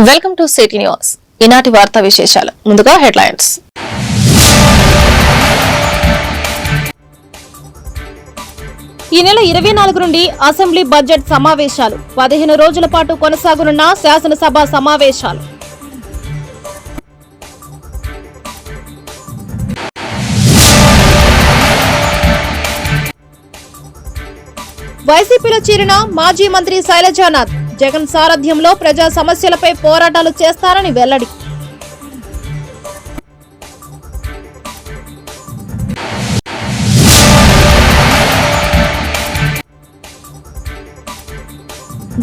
Welcome to city news. ఈనాటి వార్తా విశేషాలు. ముందుగా హెడ్లైన్స్. ఈ నెల 24 నుండి అసెంబ్లీ బడ్జెట్ సమావేశాలు 15 రోజుల పాటు కొనసాగనున్న శాసనసభ సమావేశాలు. వైసీపీలో చేరిన మాజీ మంత్రి శైలజానాథ్ జగన్ సారథ్యంలో ప్రజా సమస్యలపై పోరాటాలు చేస్తారని వెల్లడి.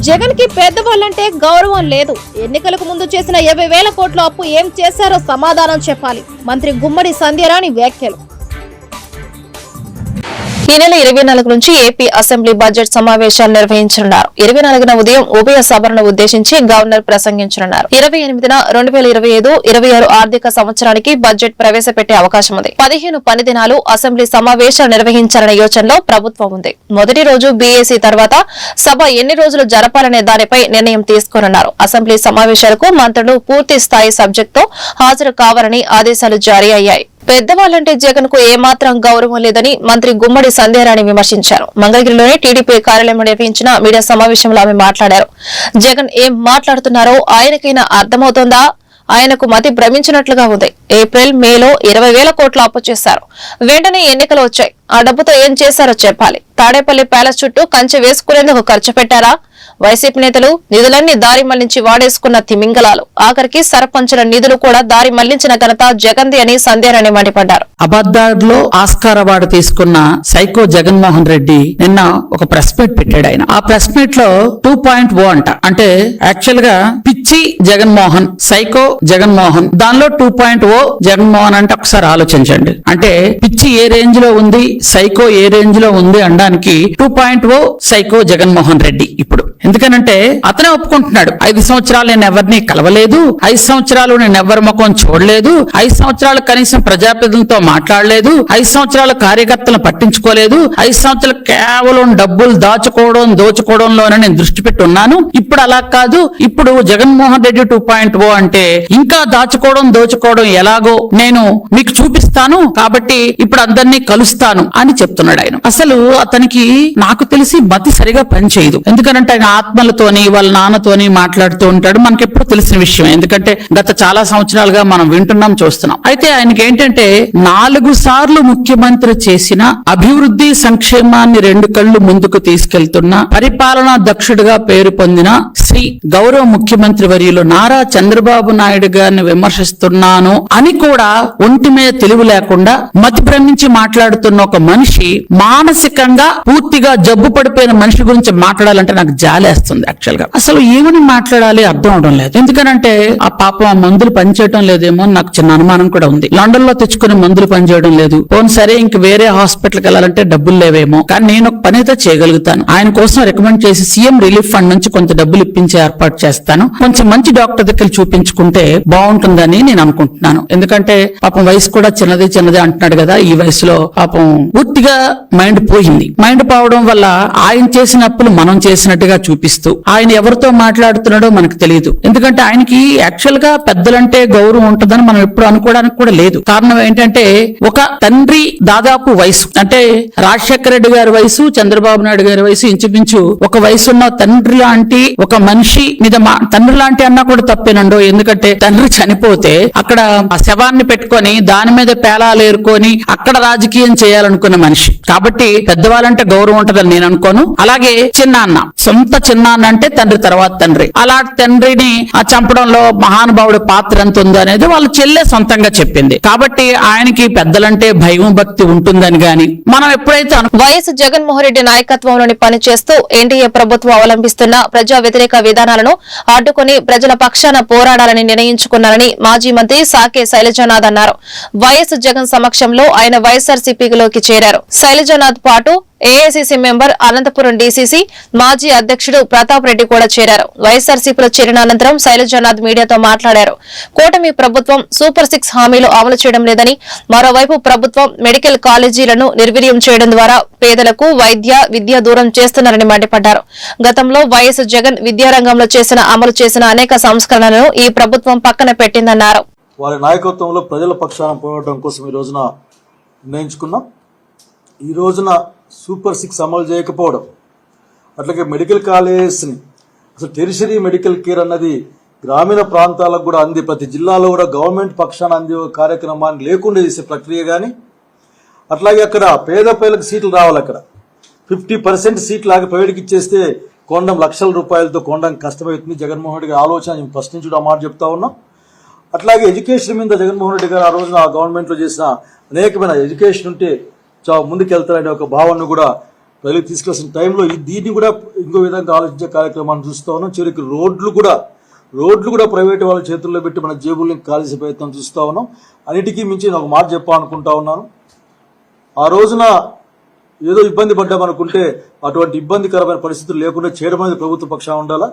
జగన్ కి పెద్దవాళ్లంటే గౌరవం లేదు. ఎన్నికలకు ముందు చేసిన 50,000 కోట్ల అప్పు ఏం చేశారో సమాధానం చెప్పాలి. మంత్రి గుమ్మడి సంధ్యారాణి వ్యాఖ్యలు. ఈ నెల 24 నుంచి ఏపీ అసెంబ్లీ బడ్జెట్ సమావేశాలు నిర్వహించనున్నారు. 24న ఉదయం ఉభయ సభలను ఉద్దేశించి గవర్నర్ ప్రసంగించనున్నారు. 28న 2025-26 ఆర్థిక సంవత్సరానికి బడ్జెట్ ప్రవేశపెట్టే అవకాశం ఉంది. 15 పని దినాలు అసెంబ్లీ సమావేశాలు నిర్వహించాలనే యోచనలో ప్రభుత్వం ఉంది. మొదటి రోజు బీఏసీ తర్వాత సభ ఎన్ని రోజులు జరపాలనే దానిపై నిర్ణయం తీసుకోనున్నారు. అసెంబ్లీ సమావేశాలకు మంత్రులు పూర్తి స్థాయి సబ్జెక్టుతో హాజరు కావాలని ఆదేశాలు జారీ అయ్యాయి. పెద్దవాళ్లంటే జగన్ కు ఏమాత్రం గౌరవం లేదని మంత్రి గుమ్మడి సంధ్యారాణి విమర్శించారు. మంగళగిరిలోని టీడీపీ కార్యాలయంలో నిర్వహించిన మీడియా సమావేశంలో ఆమె మాట్లాడారు. జగన్ ఏం మాట్లాడుతున్నారో ఆయనకైనా అర్థమవుతోందా? ఆయనకు మతి భ్రమించినట్లుగా ఉంది. ఏప్రిల్, మేలో 20,000 కోట్ల అప్పు చేశారు. వెంటనే ఎన్నికలు వచ్చాయి. ఆ డబ్బుతో ఏం చేశారో చెప్పాలి. తాడేపల్లి ప్యాలెస్ చుట్టూ కంచె వేసుకునేందుకు ఖర్చు పెట్టారా? వైసీపీ నేతలు నిధులన్నీ దారి మళ్లించి వాడేసుకున్న తిమింగలాలు. ఆఖరికి సర్పంచుల నిధులు కూడా దారి మళ్లించిన ఘనత జగన్ది అని సంధ్యారాణి మండిపడ్డారు. అబద్దాడులో ఆస్కార్ అవార్డు తీసుకున్న సైకో జగన్మోహన్ రెడ్డి నిన్న ఒక ప్రెస్ మీట్ పెట్టాడు. ఆయన ఆ ప్రెస్ మీట్ లో 2.0 అంట, అంటే యాక్చువల్ గా పిచ్చి జగన్మోహన్, సైకో జగన్మోహన్, దానిలో 2.0 జగన్మోహన్ అంటే ఒకసారి ఆలోచించండి. అంటే పిచ్చి ఏ రేంజ్ లో ఉంది, సైకో ఏ రేంజ్ లో ఉంది అనడానికి 2.0 సైకో జగన్మోహన్ రెడ్డి. ఇప్పుడు ఎందుకనంటే అతనే ఒప్పుకుంటున్నాడు, 5 సంవత్సరాలు నేను ఎవరిని కలవలేదు, 5 సంవత్సరాలు నేను ఎవరి ముఖం చూడలేదు, 5 సంవత్సరాలు కనీసం ప్రజాప్రతినిధులతో మాట్లాడలేదు, 5 సంవత్సరాలు కార్యకర్తలను పట్టించుకోలేదు, 5 సంవత్సరాలు కేవలం డబ్బులు దోచుకోవడంలోనే నేను దృష్టి పెట్టి ఉన్నాను. ఇప్పుడు అలా కాదు. ఇప్పుడు జగన్మోహన్ రెడ్డి 2.0 అంటే ఇంకా దోచుకోవడం ఎలాగో నేను మీకు చూపిస్తాను, కాబట్టి ఇప్పుడు అందరినీ కలుస్తాను అని చెప్తున్నాడు ఆయన. అసలు అతనికి నాకు తెలిసి మతి సరిగా పనిచేయదు. ఎందుకంటే ఆయన ఆత్మలతోని వాళ్ళ నాన్నతోని మాట్లాడుతూ ఉంటాడు. మనకి ఎప్పుడు తెలిసిన విషయం, ఎందుకంటే గత చాలా సంవత్సరాలుగా మనం వింటున్నాం, చూస్తున్నాం. అయితే ఆయనకి ఏంటంటే 4 సార్లు ముఖ్యమంత్రి చేసిన అభివృద్ధి సంక్షేమాన్ని 2 కళ్లు ముందుకు తీసుకెళ్తున్న పరిపాలనా దక్షుడిగా పేరు పొందిన శ్రీ గౌరవ ముఖ్యమంత్రి వర్యులు నారా చంద్రబాబు నాయుడు గారిని విమర్శిస్తున్నాను అని కూడా ఒంటి మీద తెలివి లేకుండా మతి భ్రమించి మాట్లాడుతున్న ఒక మనిషి, మానసికంగా పూర్తిగా జబ్బు పడిపోయిన మనిషి గురించి మాట్లాడాలంటే నాకు జాలేస్తుంది. యాక్చువల్ గా అసలు ఏమని మాట్లాడాలి అర్థం అవడం లేదు. ఎందుకనంటే ఆ పాపం ఆ మందులు పనిచేయడం లేదేమో నాకు చిన్న అనుమానం కూడా ఉంది. లండన్ లో తెచ్చుకునే మందులు పనిచేయడం లేదు. పోనీ సరే, ఇంక వేరే హాస్పిటల్కి వెళ్ళాలంటే డబ్బులు లేవేమో. కానీ నేను ఒక పని అయితే చేయగలుగుతాను. ఆయన కోసం రికమెండ్ చేసి సీఎం రిలీఫ్ ఫండ్ నుంచి కొంత డబ్బులు ఇప్పించే ఏర్పాటు చేస్తాను. కొంచెం మంచి డాక్టర్ దగ్గర చూపించుకుంటే బాగుంటుందని నేను అనుకుంటున్నాను. ఎందుకంటే పాపం వయసు కూడా చిన్నది అంటున్నాడు కదా. ఈ వయసులో పాపం పూర్తిగా మైండ్ పోయింది. మైండ్ పోవడం వల్ల ఆయన చేసిన అప్పులు మనం చేసినట్టుగా చూపిస్తూ ఆయన ఎవరితో మాట్లాడుతున్నాడో మనకు తెలియదు. ఎందుకంటే ఆయనకి యాక్చువల్ గా పెద్దలంటే గౌరవం ఉంటుందని మనం ఎప్పుడు అనుకోవడానికి కూడా లేదు. కారణం ఏంటంటే ఒక తండ్రి దాదాపు వయసు, అంటే రాజశేఖర రెడ్డి గారి వయసు, చంద్రబాబు నాయుడు గారి వయసు ఇంచుమించు ఒక వయసు ఉన్న తండ్రి లాంటి ఒక మనిషి మీద తండ్రి లాంటి అన్నా కూడా తప్పేనండో. ఎందుకంటే తండ్రి చనిపోతే అక్కడ ఆ శవాన్ని పెట్టుకొని దాని మీద పేలాలు ఏరుకొని అక్కడ రాజకీయం చేయాలనుకున్న మనిషి. కాబట్టి పెద్దవాళ్ళంటే గౌరవం ఉంటుందని నేను అనుకోను. అలాగే చిన్నాన్న, సొంత చిన్నాన్న అంటే తండ్రి తర్వాత తండ్రి, అలాంటి తండ్రిని చంపడంలో మహానుభావుడి పాత్ర ఎంత ఉందో అనేది వాళ్ళ చెల్లె సొంతంగా చెప్పింది. కాబట్టి ఆయనకి పెద్దలంటే భయం భక్తి ఉంటుందని గాని మనం ఎప్పుడైతే వైఎస్ జగన్మోహన్ రెడ్డి నాయకత్వంలోని పనిచేస్తూ ఎన్డీఏ ప్రభుత్వం అవలంబిస్తున్న ప్రజా వ్యతిరేక విధానాలను అడ్డుకుని ప్రజల పక్షాన పోరాడాలని నిర్ణయించుకున్నారని మాజీ మంత్రి సాకే శైలజానాథ్ అన్నారు. వైఎస్ జగన్ సమక్షంలో ఆయన వైఎస్ఆర్సీపీలోకి చేరారు. శైలజానాథ్ పాటు ఏఐసీసీ మెంబర్ అనంతపురం డీసీసీ మాజీ అధ్యక్షుడు ప్రతాప్ రెడ్డి కూడా చేరారు. వైఎస్ఆర్సీపీలో చేరిన అనంతరం శైలజానాథ్ మీడియాతో మాట్లాడారు. కూటమి ప్రభుత్వం సూపర్ 6 హామీలు అమలు చేయడం లేదని, మరోవైపు ప్రభుత్వం మెడికల్ కాలేజీలను నిర్వీర్యం చేయడం ద్వారా పేదలకు విద్య దూరం చేస్తున్నారని మండిపడ్డారు. గతంలో వైఎస్ జగన్ విద్యారంగంలో అమలు చేసిన అనేక సంస్కరణలను ఈ ప్రభుత్వం పక్కన పెట్టిందన్నారు. వారి నాయకత్వంలో ప్రజల పక్షాన పోరాటం కోసం ఈ రోజున నిర్ణయించుకున్నాం. ఈ రోజున సూపర్ 6 అమలు చేయకపోవడం, అట్లాగే మెడికల్ కాలేజెస్ని అసలు టెరిషరీ మెడికల్ కేర్ అన్నది గ్రామీణ ప్రాంతాలకు కూడా అంది, ప్రతి జిల్లాలో కూడా గవర్నమెంట్ పక్షాన అంది కార్యక్రమాన్ని లేకుండా చేసే ప్రక్రియ కానీ, అట్లాగే అక్కడ పేద పేదలకు సీట్లు రావాలి. అక్కడ 50% సీట్లు లాగా ప్రైవేట్కి ఇచ్చేస్తే కొండం లక్షల రూపాయలతో కొండం కష్టమవుతుంది. జగన్మోహన్ రెడ్డి గారి ఆలోచన ఫస్ట్ నుంచి కూడా మాట చెప్తా ఉన్నాం. అట్లాగే ఎడ్యుకేషన్ మీద జగన్మోహన్ రెడ్డి గారు ఆ రోజున ఆ గవర్నమెంట్లో చేసిన అనేకమైన ఎడ్యుకేషన్ ఉంటే ముందుకెళ్తారనే ఒక భావనను కూడా ప్రజలకు తీసుకొచ్చిన టైంలో దీన్ని కూడా ఇంకో విధంగా ఆలోచించే కార్యక్రమాన్ని చూస్తూ ఉన్నాం. చివరికి రోడ్లు కూడా ప్రైవేట్ వాళ్ళ చేతుల్లో పెట్టి మన జేబుల్ని కాల్చే ప్రయత్నం చూస్తూ ఉన్నాం. అన్నిటికీ మించి నేను ఒక మాట చెప్పాలనుకుంటా ఉన్నాను. ఆ రోజున ఏదో ఇబ్బంది పడ్డామనుకుంటే అటువంటి ఇబ్బందికరమైన పరిస్థితులు లేకుండా చేయడం అనేది ప్రభుత్వ పక్షాన ఉండాలా.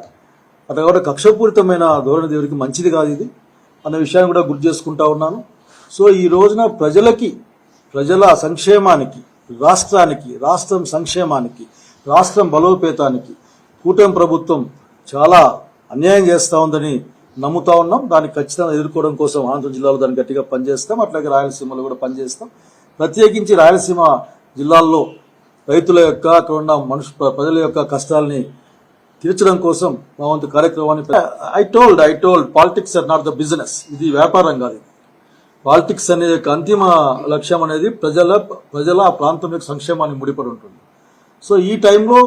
అట్లా కూడా కక్షపూరితమైన ధోరణి దేవుడికి మంచిది కాదు ఇది అన్న విషయాన్ని కూడా గుర్తు చేసుకుంటా ఉన్నాను. సో ఈ రోజున ప్రజల సంక్షేమానికి, రాష్ట్రం సంక్షేమానికి, రాష్ట్రం బలోపేతానికి కూటమి ప్రభుత్వం చాలా అన్యాయం చేస్తూ ఉందని నమ్ముతా ఉన్నాం. దాన్ని ఖచ్చితంగా ఎదుర్కోవడం కోసం అనంతపురం జిల్లాలో దాన్ని గట్టిగా పనిచేస్తాం. అట్లాగే రాయలసీమలో కూడా పనిచేస్తాం. ప్రత్యేకించి రాయలసీమ జిల్లాల్లో రైతుల యొక్క అక్కడ ఉన్న ప్రజల యొక్క కష్టాలని తీర్చడం కోసం మా వంతు కార్యక్రమాన్ని I told politics are not the business. ఇది వ్యాపారం కాదు. పాలిటిక్స్ అనే అంతిమ లక్ష్యం అనేది ప్రజల ఆ ప్రాంతం యొక్క సంక్షేమాన్ని ముడిపడి ఉంటుంది. సో ఈ టైంలో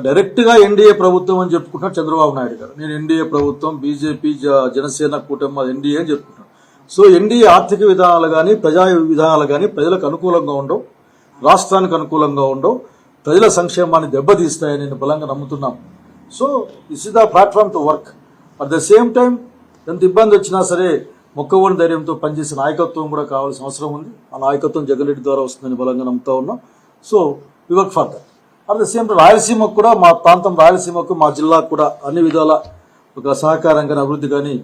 డైరెక్ట్గా ఎన్డీఏ ప్రభుత్వం అని చెప్పుకుంటున్నారు చంద్రబాబు నాయుడు గారు. నేను ఎన్డీఏ ప్రభుత్వం, బీజేపీ, జనసేన కూటమి ఎన్డీఏ అని చెప్పుకుంటున్నాను. సో ఎన్డీఏ ఆర్థిక విధానాలు కానీ, ప్రజా విధానాలు కానీ ప్రజలకు అనుకూలంగా ఉండవు, రాష్ట్రానికి అనుకూలంగా ఉండవు, ప్రజల సంక్షేమాన్ని దెబ్బతీస్తాయని నేను బలంగా నమ్ముతున్నాం. So this is the platform to work. At the same time ఎంత ఇబ్బంది వచ్చినా సరే మొక్కవోని ధైర్యంతో పనిచేసే నాయకత్వం కూడా కావాల్సిన అవసరం ఉంది. ఆ నాయకత్వం జగన్ రెడ్డి ద్వారా వస్తుందని బలంగా నమ్ముతా ఉన్నాం. So we work for that. At the same time రాయలసీమకు కూడా, మా ప్రాంతం రాయలసీమకు, మా జిల్లాకు కూడా అన్ని విధాల ఒక సహకారం కానీ అభివృద్ధి కానీ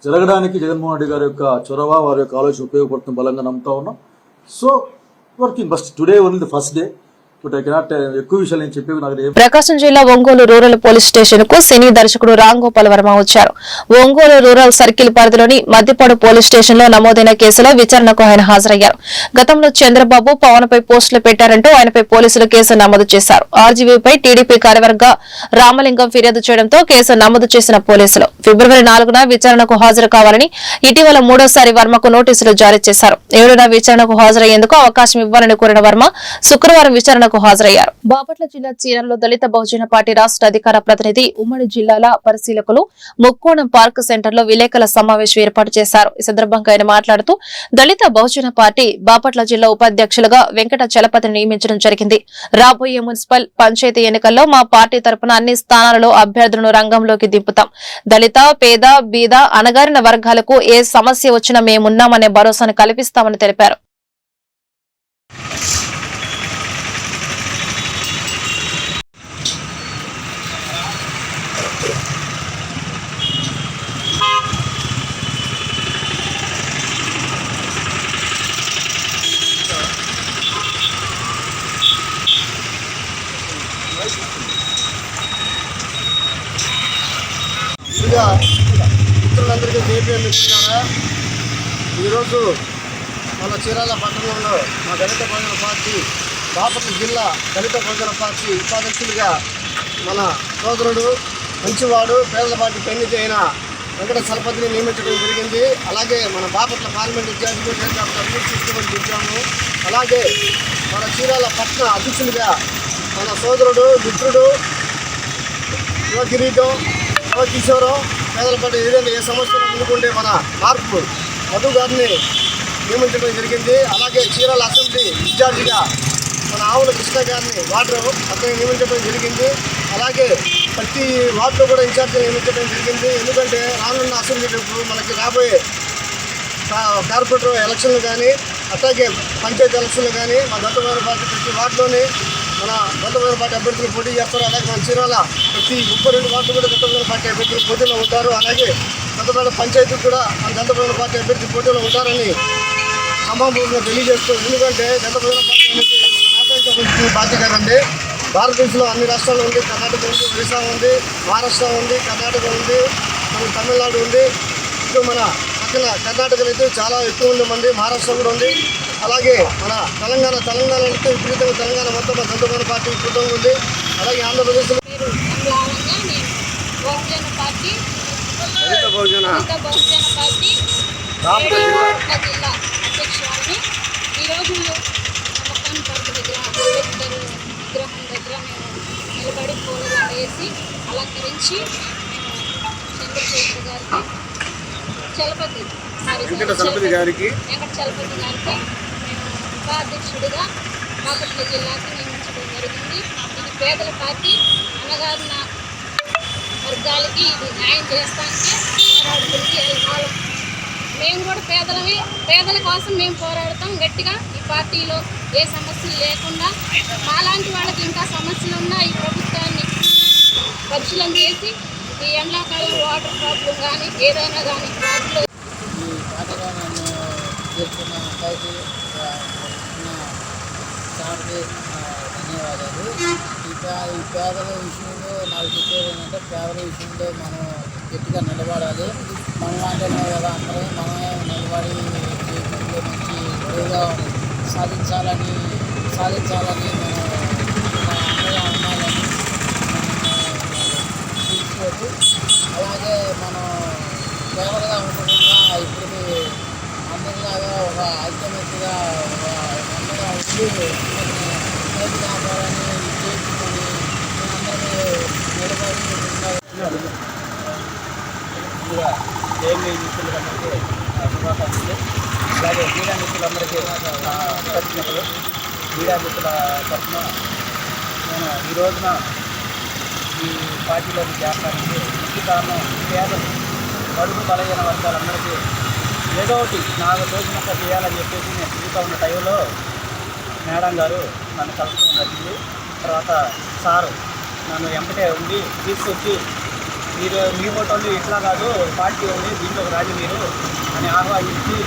జరగడానికి జగన్మోహన్ రెడ్డి గారి యొక్క చొరవ, వారి యొక్క ఆలోచన ఉపయోగపడుతుంది బలంగా నమ్ముతా ఉన్నాం. So working bust today only the first day. ఎక్కువ విషయాలు నేను చెప్పేవి నాకు. ప్రకాశం జిల్లా ఒంగోలు రూరల్ పోలీస్ స్టేషన్ కు సినీ దర్శకుడు రామ్ గోపాల్ వర్మ వచ్చారు. ఒంగోలు రూరల్ సర్కిల్ పరిధిలోని మద్దిపాడు పోలీస్ స్టేషన్ లో నమోదైన కేసులో విచారణకు ఆయన హాజరయ్యారు. గతంలో చంద్రబాబు పవన్ పై పోస్టులు పెట్టారంటూ ఆయనపై పోలీసులు కేసు నమోదు చేశారు. ఆర్జీవీపై టీడీపీ కార్యవర్గ రామలింగం ఫిర్యాదు చేయడంతో కేసు నమోదు చేసిన పోలీసులు ఫిబ్రవరి 4న విచారణకు హాజరు కావాలని ఇటీవల 3వసారి వర్మకు నోటీసులు జారీ చేశారు. 7న విచారణకు హాజరయ్యేందుకు అవకాశం ఇవ్వాలని కోరిన వర్మ శుక్రవారం విచారణకు హాజరయ్యారు. బాపట్ల జిల్లా చీరంలో దళిత బహుజన పార్టీ రాష్ట్ర అధికార ప్రతినిధి ఉమ్మడి జిల్లాల పరిశీలకులు ముక్కోణం పార్క్ సెంటర్ లో విలేకరుల సమావేశం ఏర్పాటు చేశారు. ఈ సందర్భంగా ఆయన మాట్లాడుతూ దళిత బహుజన పార్టీ బాపట్ల జిల్లా ఉపాధ్యక్షులుగా వెంకట చలపతిని నియమించడం జరిగింది. రాబోయే మున్సిపల్ పంచాయతీ ఎన్నికల్లో మా పార్టీ తరపున అన్ని స్థానాలలో అభ్యర్థులను రంగంలోకి దింపుతాం. దళిత, పేద, బీద, అణగారిన వర్గాలకు ఏ సమస్య వచ్చినా మేమున్నామనే భరోసాను కల్పిస్తామని తెలిపారు. మిత్రులందరికీ జేపీఎం ఇస్తున్నారా. ఈరోజు మన చీరాల పట్టణంలో మా దళిత బహుజన పార్టీ బాపట్ల జిల్లా దళిత బహుజన పార్టీ ఉపాధ్యక్షుడిగా మన సోదరుడు, మంచివాడు, పేదల పార్టీ పెన్నిధి అయిన వెంకట చలపతిని నియమించడం జరిగింది. అలాగే మన బాపట్ల పార్లమెంట్ ఇన్ఛార్జిగా డాక్టర్ అమీర్ తీసుకోమని చెప్పాము. అలాగే మన చీరాల పట్టణ అధ్యక్షుడిగా మన సోదరుడు, మిత్రుడు, యువకిరీటం, కిషోరం, పేదల పార్టీ ఏదైనా ఏ సమస్యలు ముందుకుంటే మన మార్పు మధు గారిని నియమించడం జరిగింది. అలాగే చీరాల అసెంబ్లీ ఇన్ఛార్జిగా మన ఆవుల కృష్ణ గారిని వార్డు అతన్ని నియమించడం జరిగింది. అలాగే ప్రతి వార్డులో కూడా ఇన్ఛార్జిగా నియమించడం జరిగింది. ఎందుకంటే రానున్న అసెంబ్లీ మనకి రాబోయే కార్పొరేటర్ ఎలక్షన్లు కానీ, అట్లాగే పంచాయతీ ఎలక్షన్లు కానీ మా దళిత బహుజన పార్టీ ప్రతి వార్డులోని మన దత్తమైన పార్టీ అభ్యర్థులు పోటీ చేస్తారు. అలాగే మన చీరాల ప్రతి 32 వార్డులు కూడా దత్తమైన పార్టీ అభ్యర్థులు పోటీలో ఉంటారు. అలాగే దత్తమైన పంచాయతీలు కూడా మన దత్తమైన పార్టీ అభ్యర్థి పోటీలో ఉంటారని సమాపంగా తెలియజేస్తూ, ఎందుకంటే దత్తమైన పార్టీ అనేది రాష్ట్రానికి పార్టీ కాదండి. భారతదేశంలో అన్ని రాష్ట్రాలు ఉంది. కర్ణాటక ఉంది, ఒడిశా ఉంది, మహారాష్ట్ర ఉంది, కర్ణాటక ఉంది, మన తమిళనాడు ఉంది. ఇప్పుడు మన పక్కన కర్ణాటకలో అయితే చాలా ఎక్కువ ఉంది మంది, మహారాష్ట్ర కూడా ఉంది. అలాగే మన తెలంగాణ అయితే విపరీతంగా తెలంగాణ మొత్తం మన దత్తమైన పార్టీ విపరీతంగా ఉంది. అలాగే ఆంధ్రప్రదేశ్లో బహుజన పార్టీ బహుజన పార్టీ జిల్లా అధ్యక్షురాలని ఈరోజు మొత్తం పార్టీ దగ్గర అంబేద్కర్ విగ్రహం దగ్గర మేము నిలబడి పూలదండ వేసి అలంకరించి మేము చంద్రశేఖర్ గారికి వెంకట చలపతి గారికి మేము ఉపాధ్యక్షుడిగా బాపట్ల జిల్లాకి నియమించడం జరిగింది. ఇది పేదల పార్టీ, అణగారిన వర్గాలకి ఇది న్యాయం చేస్తానికి పోరాడుతుంది. అది మేము కూడా పేదల కోసం మేము పోరాడతాం గట్టిగా. ఈ పార్టీలో ఏ సమస్యలు లేకుండా మాలాంటి వాళ్ళకి ఇంకా సమస్యలు ఉన్నా ఈ ప్రభుత్వాన్ని పరిశీలన చేసి ఈ ఎండాకాలం వాటర్ ప్రాబ్లం కానీ ఏదైనా కానీ వాటిలో ఈ పాటగా నన్ను చేస్తున్న అబ్బాయికి సార్కి ధన్యవాదాలు. ఈ పేదల విషయంలో నాకు చెప్పేది ఏంటంటే, పేదల విషయంలో మనం గట్టిగా నిలబడాలి. మనం అంటేనే కదా అందరం మనమే నిలబడి జీవితంలో మంచి విలువగా సాధించాలని మనం అండగా ఉండాలని చూసుకోవచ్చు. అలాగే మనం కేవలంగా ఉండకుండా ఇప్పటికీ అందరిలాగా ఒక ఐక్యమత్యగా అందరూ ఉండి పైకి కాపాలని చేసుకొని అందరూ నిలబడి ఉండాలి. మిత్రులందరికీ శుభాకాంక్షలు. అలాగే మీడియా మిత్రులందరికీ కృతజ్ఞతలు. మీడియా మిత్రుల తరఫున నేను ఈ రోజున ఈ పార్టీలోకి చేస్తానికి ముఖ్య కారణం పేదలు, బడుగు బలహీన వర్గాలందరికీ ఏదో ఒకటి నాకు తోచినంత చేయాలని చెప్పేసి నేను తిరుగుతూ ఉన్న టైంలో మేడం గారు నన్ను కలుసుకోవడం జరిగింది. తర్వాత సారు నన్ను ఎంపటే ఉండి తీసుకొచ్చి, మీరు మీ ఓటోళ్ళు ఇట్లా కాదు, పార్టీ ఉంది, దీంట్లోకి రాజు మీరు అని ఆహ్వానించి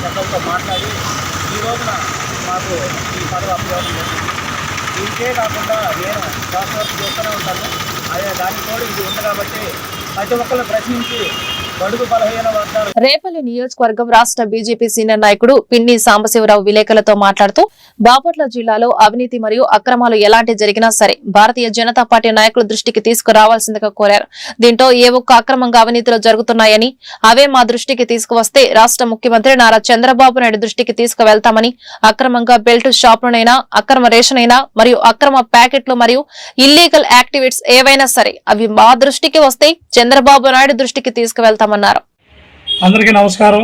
పెద్దలతో మాట్లాడి ఈ రోజున మాకు ఈ పదవి అప్పచేయడం జరిగింది. ఇంకే కాకుండా నేను శ్వాస వర్క్ చేస్తూనే ఉంటాను. అదే దానికి కూడా ఇది ఉంది కాబట్టి ప్రతి ఒక్కరు ప్రశ్నించి బడుగు బలహీన వర్గాలు. రేపల్లి నియోజకవర్గం రాష్ట్ర బీజేపీ సీనియర్ నాయకుడు పిన్ని సాంబశివరావు విలేకరులతో మాట్లాడుతూ, బాపట్ల జిల్లాలో అవినీతి మరియు అక్రమాలు ఎలాంటి జరిగినా సరే భారతీయ జనతా పార్టీ నాయకుల దృష్టికి తీసుకురావాల్సిందిగా కోరారు. దీంతో ఏ ఒక్క అక్రమంగా అవినీతిలో జరుగుతున్నాయని, అవే మా దృష్టికి తీసుకువస్తే రాష్ట్ర ముఖ్యమంత్రి నారా చంద్రబాబు నాయుడు దృష్టికి తీసుకువెళ్తామని, అక్రమంగా బెల్ట్ షాపులనైనా, అక్రమ రేషన్ అయినా మరియు అక్రమ ప్యాకెట్లు మరియు ఇల్లీగల్ యాక్టివిటీస్ ఏవైనా సరే అవి మా దృష్టికి వస్తే చంద్రబాబు నాయుడు దృష్టికి తీసుకువెళ్తామన్నారు. అందరికీ నమస్కారం.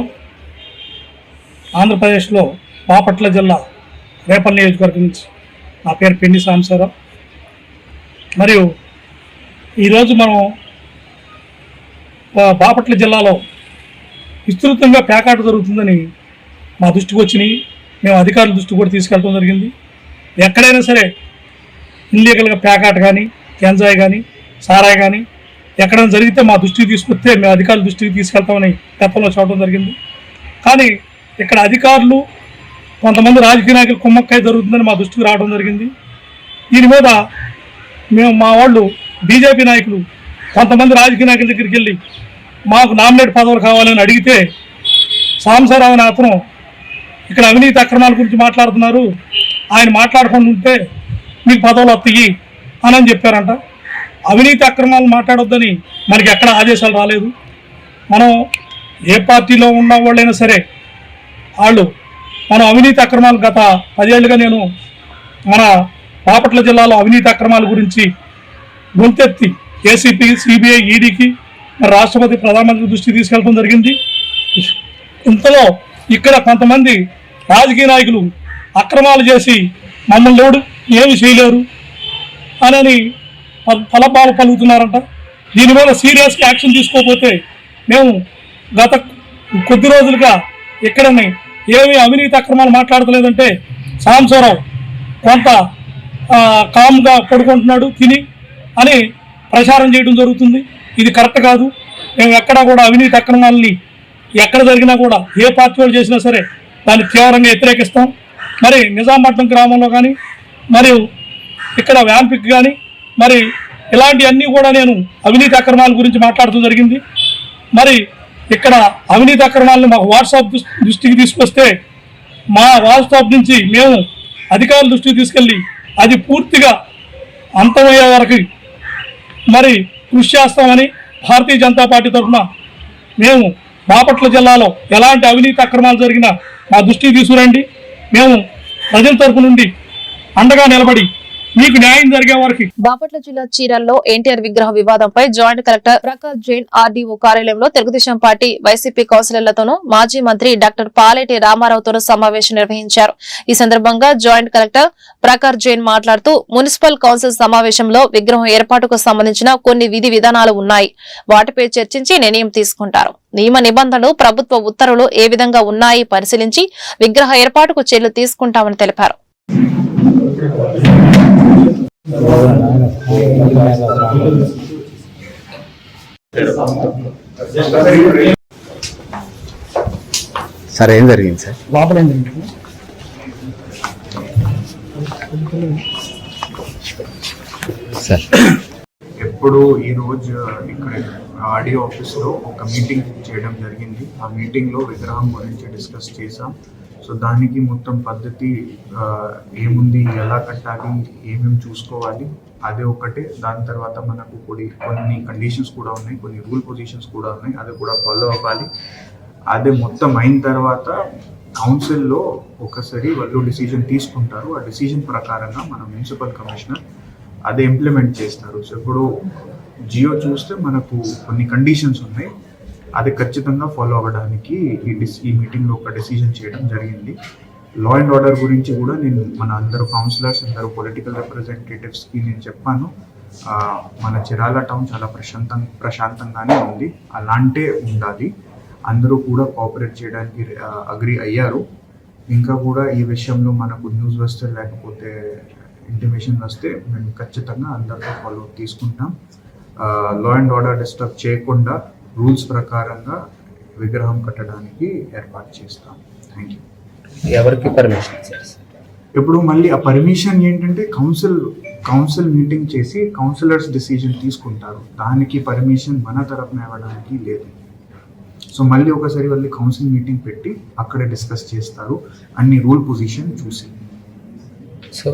ఆంధ్రప్రదేశ్లో బాపట్ల జిల్లా రేపల్లి నియోజకవర్గం నుంచి నా పేరు పిన్ని సాంబశివరావు. మరియు ఈరోజు మనం బాపట్ల జిల్లాలో విస్తృతంగా ప్యాకాట జరుగుతుందని మా దృష్టికి వచ్చినాయి. మేము అధికారుల దృష్టికి కూడా తీసుకెళ్ళడం జరిగింది. ఎక్కడైనా సరే ఇల్లీగల్గా ప్యాకాట కానీ, గంజాయి కానీ, సారాయి కానీ ఎక్కడైనా జరిగితే మా దృష్టికి తీసుకొస్తే మేము అధికారుల దృష్టికి తీసుకెళ్తామని గతంలో చూడటం జరిగింది. కానీ ఇక్కడ అధికారులు కొంతమంది రాజకీయ నాయకులు కుమ్మక్కాయ జరుగుతుందని మా దృష్టికి రావడం జరిగింది. దీని మీద మా వాళ్ళు బీజేపీ నాయకులు కొంతమంది రాజకీయ నాయకుల దగ్గరికి వెళ్ళి మాకు నామినేట్ పదవులు కావాలని అడిగితే, సాంబశివరావు అనే అతను ఇక్కడ అవినీతి అక్రమాల గురించి మాట్లాడుతున్నారు, ఆయన మాట్లాడుకుంటూ ఉంటే మీకు పదవులు వస్తాయి అని చెప్పారంట. అవినీతి అక్రమాలు మాట్లాడొద్దని మనకి ఎక్కడ ఆదేశాలు రాలేదు. మనం ఏ పార్టీలో ఉన్న వాళ్ళైనా సరే మనం అవినీతి అక్రమాలు గత 10 ఏళ్ళుగా నేను మన బాపట్ల జిల్లాలో అవినీతి అక్రమాల గురించి గొంతెత్తి ఏసీపీ, సిబిఐ, ఈడీకి, రాష్ట్రపతి, ప్రధానమంత్రి దృష్టికి తీసుకెళ్ళడం జరిగింది. ఇంతలో ఇక్కడ కొంతమంది రాజకీయ నాయకులు అక్రమాలు చేసి మమ్మల్ని ఎవడు ఏమి చేయలేరు అని ఫలపాలు పలుకుతున్నారంట. దీని మీద సీరియస్గా యాక్షన్ తీసుకోకపోతే మేము గత కొద్ది రోజులుగా ఇక్కడనే ఏమి అవినీతి అక్రమాలు మాట్లాడతలేదంటే సాంబశివరావు కొంత కామ్గా పడుకుంటున్నాడు తిని అని ప్రచారం చేయడం జరుగుతుంది. ఇది కరెక్ట్ కాదు. మేము ఎక్కడా కూడా అవినీతి అక్రమాలని ఎక్కడ జరిగినా కూడా ఏ పార్టీ వాళ్ళు చేసినా సరే దాన్ని తీవ్రంగా వ్యతిరేకిస్తాం. మరి నిజాంపట్నం గ్రామంలో కానీ మరియు ఇక్కడ వ్యాంపిక్ కానీ మరి ఇలాంటివన్నీ కూడా నేను అవినీతి అక్రమాల గురించి మాట్లాడుతూ జరిగింది. మరి ఇక్కడ అవినీతి అక్రమాలను మాకు వాట్సాప్ దృష్టికి తీసుకొస్తే మా వాట్సాప్ నుంచి మేము అధికారుల దృష్టికి తీసుకెళ్ళి అది పూర్తిగా అంతమయ్యే వరకు మరి కృషి చేస్తామని భారతీయ జనతా పార్టీ తరఫున మేము బాపట్ల జిల్లాలో ఎలాంటి అవినీతి అక్రమాలు జరిగినా మా దృష్టికి తీసుకురండి. మేము ప్రజల తరఫు నుండి అండగా నిలబడి మీకు న్యాయం జరిగే వరకు. బాపట్ల జిల్లా చీరాల్లో ఎన్టీఆర్ విగ్రహ వివాదంపై joint collector Prakash Jain RDO కార్యాలయంలో తెలుగుదేశం పార్టీ వైసీపీ కౌన్సిలర్లతోనూ మాజీ మంత్రి డాక్టర్ పాలేటి రామారావుతోనూ సమావేశం నిర్వహించారు. ఈ సందర్భంగా జాయింట్ కలెక్టర్ ప్రకాష్ జైన్ మాట్లాడుతూ మున్సిపల్ కౌన్సిల్ సమావేశంలో విగ్రహం ఏర్పాటుకు సంబంధించిన కొన్ని విధి విధానాలు ఉన్నాయి. వాటిపై చర్చించి నిర్ణయం తీసుకుంటారు. నియమ నిబంధనలు, ప్రభుత్వ ఉత్తర్వులు ఏ విధంగా ఉన్నాయి పరిశీలించి విగ్రహ ఏర్పాటుకు చర్యలు తీసుకుంటామని తెలిపారు. సార్ ఏం జరిగింది సార్? లోపల ఏం జరిగింది? సార్ ఎప్పుడు ఈరోజు ఇక్కడ ఆడియో ఆఫీస్లో ఒక మీటింగ్ చేయడం జరిగింది. ఆ మీటింగ్లో విగ్రహం గురించి డిస్కస్ చేసాం. సో దానికి మొత్తం పద్ధతి ఏముంది, ఎలా కట్టాలి, ఏమేమి చూసుకోవాలి అదే ఒకటే. దాని తర్వాత మనకు కొన్ని కండిషన్స్ కూడా ఉన్నాయి, కొన్ని రూల్ పొజిషన్స్ కూడా ఉన్నాయి, అది కూడా ఫాలో అవ్వాలి. అదే మొత్తం అయిన తర్వాత కౌన్సిల్లో ఒకసారి వాళ్ళు డిసిజన్ తీసుకుంటారు. ఆ డిసిజన్ ప్రకారంగా మన మున్సిపల్ కమిషనర్ అదే ఇంప్లిమెంట్ చేస్తారు. సో ఇప్పుడు జియో చూస్తే మనకు కొన్ని కండిషన్స్ ఉన్నాయి, అది ఖచ్చితంగా ఫాలో అవ్వడానికి ఈ మీటింగ్లో ఒక డెసిజన్ చేయడం జరిగింది. లా అండ్ ఆర్డర్ గురించి కూడా నేను మన అందరూ కౌన్సిలర్స్, అందరూ పొలిటికల్ రిప్రజెంటేటివ్స్కి నేను చెప్పాను. మన చిరాల టౌన్ చాలా ప్రశాంతంగానే ఉంది, అలాంటే ఉండాలి. అందరూ కూడా కోఆపరేట్ చేయడానికి అగ్రి అయ్యారు. ఇంకా కూడా ఈ విషయంలో మనకు న్యూస్ వస్తే లేకపోతే ఇంటిమేషన్ వస్తే మేము ఖచ్చితంగా అందరితో ఫాలో తీసుకుంటాం. లా అండ్ ఆర్డర్ డిస్టర్బ్ చేయకుండా రూల్స్ ప్రకారంగా విగ్రహం కట్టడానికి ఏర్పాటు చేస్తాం. Thank you. ఎవరికి పర్మిషన్ ఇచ్చారు? ఇప్పుడు మళ్ళీ ఆ పర్మిషన్ ఏంటంటే కౌన్సిల్ మీటింగ్ చేసి కౌన్సిలర్స్ డిసిజన్ తీసుకుంటారు. దానికి పర్మిషన్ మన తరఫున ఇవ్వడానికి లేదు. సో మళ్ళీ ఒకసారి వాళ్ళు కౌన్సిల్ మీటింగ్ పెట్టి అక్కడే డిస్కస్ చేస్తారు అన్ని రూల్ పొజిషన్ చూసి. సో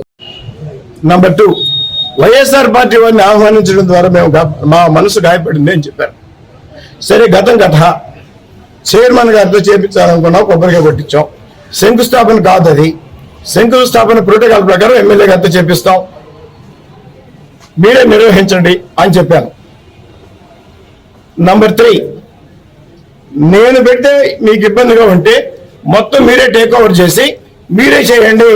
నంబర్ 2, వైఎస్ఆర్ పార్టీ వారిని ఆహ్వానించడం ద్వారా మా మనసు గాయపడింది అని చెప్పారు. సరే, గతం కథ. చైర్మన్ గారితో చేపించాలనుకున్నాం, కొబ్బరిగా కొట్టించాం. శంకుస్థాపన కాదు అది. శంకుస్థాపన ప్రోటోకాల్ ప్రకారం ఎమ్మెల్యే గారితో చేపిస్తాం, మీరే నిర్వహించండి అని చెప్పాను. నంబర్ 3, నేను పెడితే మీకు ఇబ్బందిగా ఉంటే మొత్తం మీరే టేక్ ఓవర్ చేసి మీరే చేయండి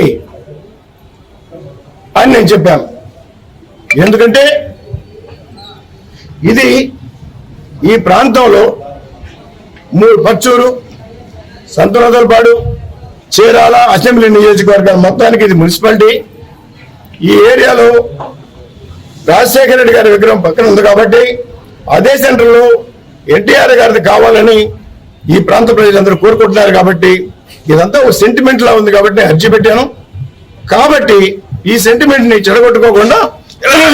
అని నేను చెప్పాను. ఎందుకంటే ఇది ఈ ప్రాంతంలో పచ్చూరు, సంతనోదలపాడు, చీరాల అసెంబ్లీ నియోజకవర్గాలు మొత్తానికి ఇది మున్సిపాలిటీ. ఈ ఏరియాలో రాజశేఖర రెడ్డి గారి విగ్రహం పక్కన ఉంది కాబట్టి అదే సెంటర్లో ఎన్టీఆర్ గారిది కావాలని ఈ ప్రాంత ప్రజలందరూ కోరుకుంటున్నారు. కాబట్టి ఇదంతా ఒక సెంటిమెంట్ లా ఉంది కాబట్టి నేను అర్జీ పెట్టాను. కాబట్టి ఈ సెంటిమెంట్ ని చెడగొట్టుకోకుండా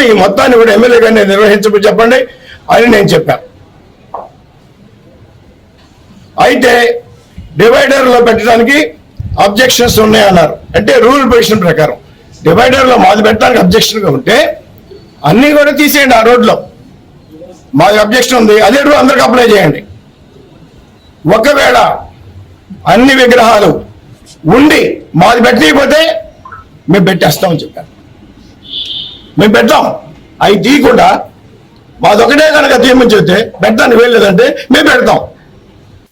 ఈ మొత్తాన్ని కూడా ఎమ్మెల్యే గారిని నిర్వహించమని చెప్పండి అని నేను చెప్పాను. అయితే డివైడర్ లో పెట్టడానికి అబ్జెక్షన్స్ ఉన్నాయన్నారు. అంటే రూల్ పొజిషన్ ప్రకారం డివైడర్ లో మాది పెట్టడానికి అబ్జెక్షన్ గా ఉంటే అన్ని కూడా తీసేయండి. ఆ రోడ్లో మాది అబ్జెక్షన్ ఉంది, అదే రూల్ అందరికి అప్లై చేయండి. ఒకవేళ అన్ని విగ్రహాలు ఉండి మాది పెట్టకపోతే మేము పెట్టేస్తామని చెప్పారు. మేము పెడతాం, అవి తీయకుండా మాది ఒకటే కనుక తీయమని చెప్తే పెట్టడానికి వెళ్ళలేదంటే మేము పెడతాం.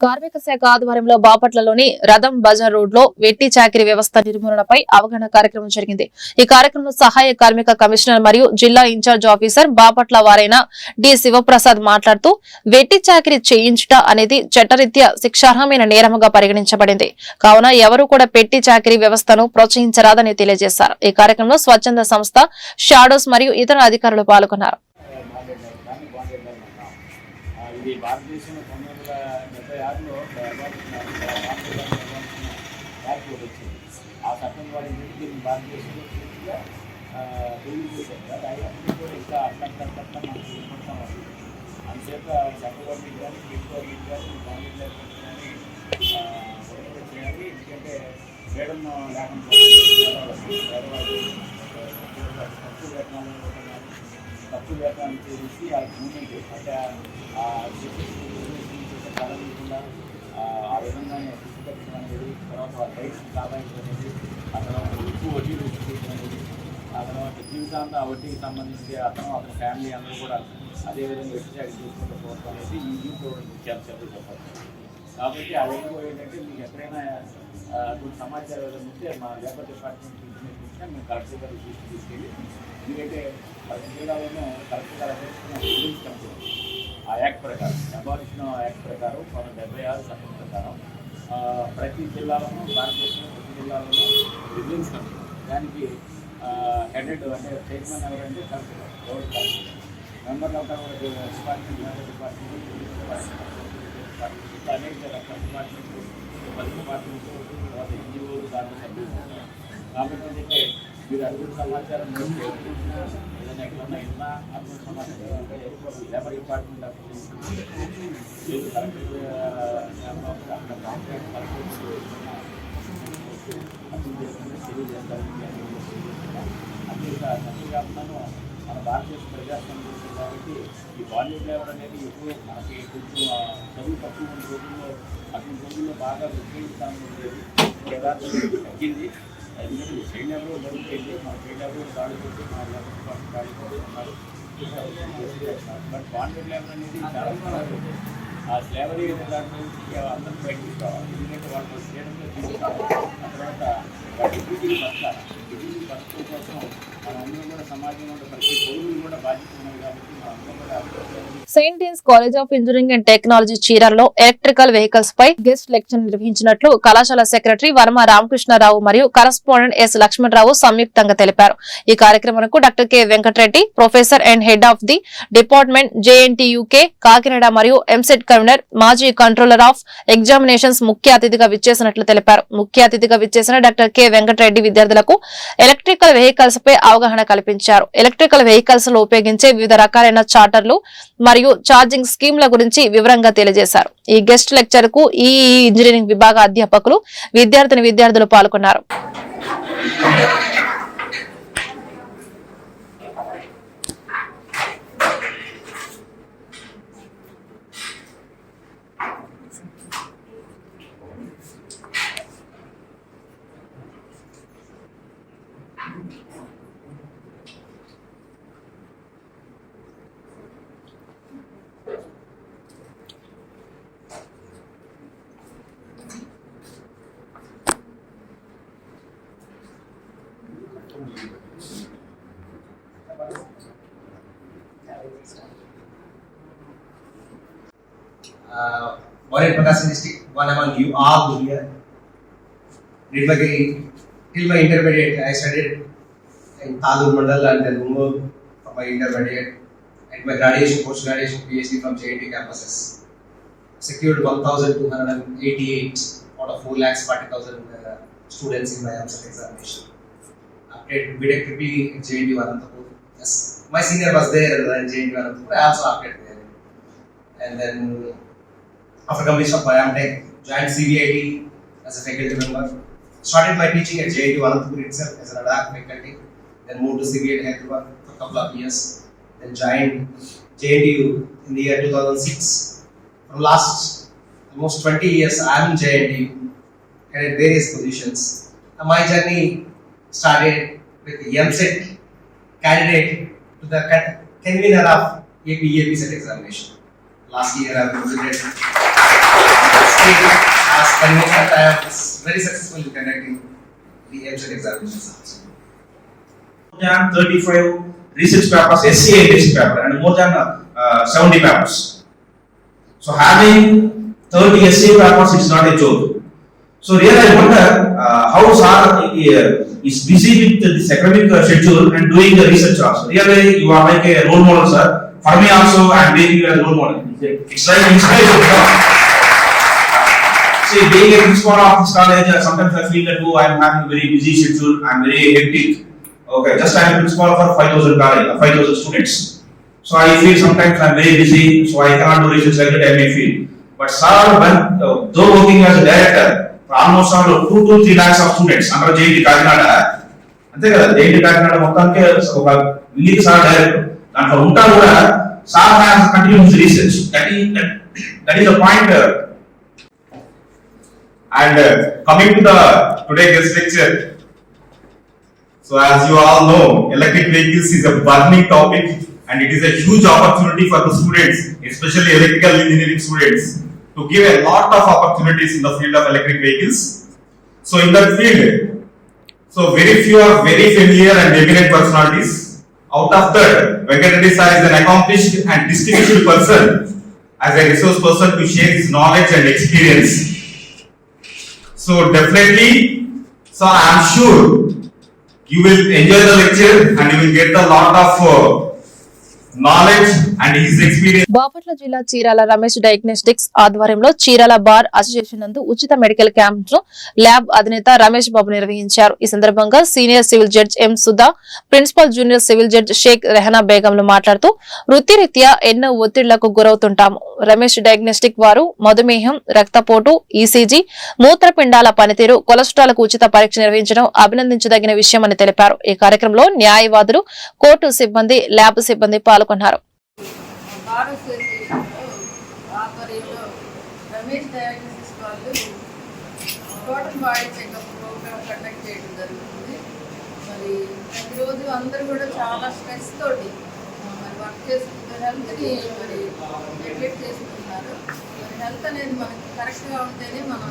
కార్మిక శాఖ ఆధ్వర్యంలో బాపట్లలోని రథం బజార్ రోడ్ లో వెట్టి చాకిరీ వ్యవస్థ నిర్మూలనపై అవగాహన కార్యక్రమం జరిగింది. ఈ కార్యక్రమంలో సహాయ కార్మిక కమిషనర్ మరియు జిల్లా ఇన్ఛార్జ్ ఆఫీసర్ బాపట్ల వారైన డి శివప్రసాద్ మాట్లాడుతూ వెట్టి చాకిరీ చేయించుట అనేది చట్టరీత్యా శిక్షార్హమైన నేరముగా పరిగణించబడింది. కావున ఎవరు కూడా పెట్టి చాకిరీ వ్యవస్థను ప్రోత్సహించరాదని తెలియజేశారు. ఈ కార్యక్రమంలో స్వచ్ఛంద సంస్థ షాడోస్ మరియు ఇతర అధికారులు పాల్గొన్నారు. ఇది భారతదేశంలో 1976లో యాక్ట్ వచ్చింది. ఆ చట్టం ద్వారా దీన్ని భారతదేశంలో పూర్తిగా రిలీజ్ చేశారు కదా. అయినప్పటికీ కూడా ఇంకా అట్లా మనకు ఏర్పడతాం. అది అందుచేత సెంట్రల్ గవర్నమెంట్ కానీ స్టేట్ గవర్నమెంట్ కానీ గవర్నమెంట్ కానీ చేయాలి. ఎందుకంటే ఫ్రీడమ్ లేకుండా తక్కువ వేతనాలు చేసి ఆ మూమెంట్ అంటే కలగకుండా ఆ విధంగానే పుస్తకం అనేది, తర్వాత రైట్స్ కావాల్సి అనేది, ఆ తర్వాత ఎక్కువ వడ్డీ రుచి అనేది, ఆ తర్వాత జీవితాంతం ఆ వడ్డీకి సంబంధించి అతని ఫ్యామిలీ అందరూ కూడా అదేవిధంగా ఎక్సర్సైజ్ చేసుకుంటూ పోవడం అనేది ఈ దీంట్లో చెప్పాలి. కాబట్టి ఆ విధంగా ఏంటంటే మీకు ఎక్కడైనా కొన్ని సమాచారం ఏదైనా ఉంటే మా లేబర్ డిపార్ట్మెంట్ ఇన్ఫర్మేషన్ మేము కలెక్టర్ గారు తీసుకెళ్ళి, ఎందుకంటే ప్రతి జిల్లాలోనూ కలెక్టర్ గారు రూల్స్ కమిటీ ఆ యాక్ట్ ప్రకారం, అబాలిషన్ యాక్ట్ ప్రకారం 1976 చట్టం ప్రకారం ప్రతి జిల్లాలోనూ, భారతదేశంలో ప్రతి జిల్లాలోనూ విజిలెన్స్ కమిటీ, దానికి హెడెడ్ అంటే చైర్మన్ ఎవరంటే కలెక్టర్ గారు, గవర్నమెంట్ కలెక్టర్ మెంబర్లు ఉంటారు. డిపార్ట్మెంట్ ఇట్లా అనేక డిపార్ట్మెంట్లు, 10 డిపార్ట్మెంట్లు, తర్వాత ఎన్జిఓలు దాంట్లో సభ్యులు ఉంటారు. కాబట్టి ఏంటంటే మీరు అడుగుతున్న సమాచారం ఏదైనా ఎక్కడన్నా ఇన్నా అటువంటి సమాచారం అంటే లేబర్ డిపార్ట్మెంట్ అంతేకాకుండా మన భారతదేశ ప్రజాస్వామ్యం కాబట్టి ఈ బాల్య లేబర్ అనేది ఎక్కువ మనకి కొంచెం చదువు తక్కువ ఉన్న రోజుల్లో అటువంటి రోజుల్లో బాగా ఉపయోగిస్తాను ఉండేది. యథార్థంగా తగ్గింది. ఎందుకంటే చైల్డ్ లేబర్ జరుగుతుంది. మన చైల్డ్ లేబర్ దాడి కొట్టి మన లేబర్ డిపార్ట్మెంట్ దాడి ఉన్నారు. బట్ బాండెడ్ లేబర్ అనేది చాలా ఆ స్లేవరీ దాని నుంచి అందరూ బయటకు రావాలి. ఎందుకంటే వాళ్ళు చేయడంలో తీసుకురావాలి. ఆ తర్వాత వాటి డ్యూటీలు బతకాలి. డ్యూటీలు బతకడం కోసం మనందరం కూడా సమాజంలో ప్రతి పౌరులు కూడా బాధ్యత ఉన్నది. కాబట్టి మనందరం కూడా Saint Deans College of Engineering and Technology చీరాలలో ఎలక్ట్రికల్ వెహికల్స్ పై గెస్ట్ లెక్చర్ నిర్వహించినట్లు కళాశాల సెక్రటరీ వర్మ రామకృష్ణారావు మరియు కరస్పాండెంట్ ఎస్ లక్ష్మణరావు సంయుక్తంగా తెలిపారు. ఈ కార్యక్రమానికి doctor K Venkata Reddy, professor and head of the department JNTUK Kakinada మరియు ఎంసెట్ కన్వీనర్, మాజీ కంట్రోలర్ ఆఫ్ ఎగ్జామినేషన్స్ ముఖ్య అతిథిగా విచ్చేసినట్లు తెలిపారు. ముఖ్య అతిథిగా విచ్చేసిన డాక్టర్ కె వెంకటరెడ్డి విద్యార్థులకు ఎలక్ట్రికల్ వెహికల్స్ పై అవగాహన కల్పించారు. ఎలక్ట్రికల్ వెహికల్స్ లో ఉపయోగించే వివిధ రకాలైన చార్టర్లు మరియు ఛార్జింగ్ స్కీమ్ల గురించి వివరంగా తెలియజేశారు. ఈ గెస్ట్ లెక్చర్ కు ఈ ఇంజనీరింగ్ విభాగ అధ్యాపకులు, విద్యార్థులు పాల్గొన్నారు. Warren Prakasam district, one among you all here. Till my intermediate, I studied in Talur Mandal and then Mumbai for my intermediate. And my graduation, post-graduation, PhD from JNT campuses. Secured 1,288 out of 4,40,000 students in my AMSAT examination. After BTech Triple in JNT Anantapur. Yes, my senior was there in JNT Anantapur. I also applied there. And then after completion of my MTech, joined CVIT as a faculty member. Started my teaching at JNT Anantapur itself as an ad hoc faculty. Then moved to CVIT Hyderabad for a couple of years. Then joined JNTU in the year 2006. For last almost 20 years, I am in JNTU and at various positions. My journey started with the MSET candidate to the convener of AP set examination. Last year I have completed as convention time is very successful in conducting the EAMCET examinations. More than 35 research papers, SCA research paper, and more than 70 papers. So having 30 SCA papers is not a joke. So really I wonder how sir is busy with this academic schedule and doing the research also. Really you are like a role model, sir. For me also I am being a role model. It's like inspiration. See, being a principal of this college, sometimes I feel that I am having a very busy schedule. I am very hectic. Okay, just I am principal for 5,000 students. So I feel sometimes I am very busy, so I cannot do research like that. I may feel. But sir, when though working as a director, almost 2 to 3 lakhs of students under JIT Kakinada, అంతే కదా JIT Kakinada మొత్తానికి ఒక విలీన sir director దాంట్లో ఉంటా కూడా sir has continuous research that is the point. And coming to the today guest lecture, so as you all know, electric vehicles is a burning topic and it is a huge opportunity for the students, especially electrical engineering students, to give a lot of opportunities in the field of electric vehicles. So in that field, so very few are very familiar and eminent personalities. Out of that, Venkat Reddy sir is an accomplished and distinguished person as a resource person to share his knowledge and experience. So definitely, so I am sure you will enjoy the lecture and you will get a lot of knowledge and his experience. Bapatla జిల్లా Chirala Ramesh diagnostics ఆధ్వర్యంలో Chirala bar association నందు ఉచిత medical camp ను lab అధినేత రమేష్ బాబు నిర్వహించారు. ఈ సందర్భంగా senior civil judge M Sudha, principal junior civil judge Shaik Rehana బేగంలు మాట్లాడుతూ వృత్తిరీత్యా ఎన్నో ఒత్తిళ్లకు గురవుతుంటాము. రమేష్ డయాగ్నోస్టిక్ వారు మధుమేహం, రక్తపోటు, ఈసీజీ, మూత్రపిండాల పనితీరు, కొలెస్ట్రాల్ కు ఉచిత పరీక్ష నిర్వహించడం అభినందించదగిన విషయమని తెలిపారు. ఈ కార్యక్రమంలో న్యాయవాదులు, కోర్టు సిబ్బంది, ల్యాబ్ సిబ్బంది పాల్గొన్నారు. ఆధ్వర్యంలో రమేష్ డయాగ్నోసిస్ వాళ్ళు total body checkup programme conduct చేయడం జరుగుతుంది. మరి ప్రతిరోజు అందరూ కూడా చాలా స్ట్రెస్ తోటి మరి వర్క్ చేసుకుంటే హెల్త్ని మరి నెగ్లెక్ట్ చేసుకుంటున్నారు. మరి హెల్త్ అనేది మనకి కరెక్ట్గా ఉంటేనే మన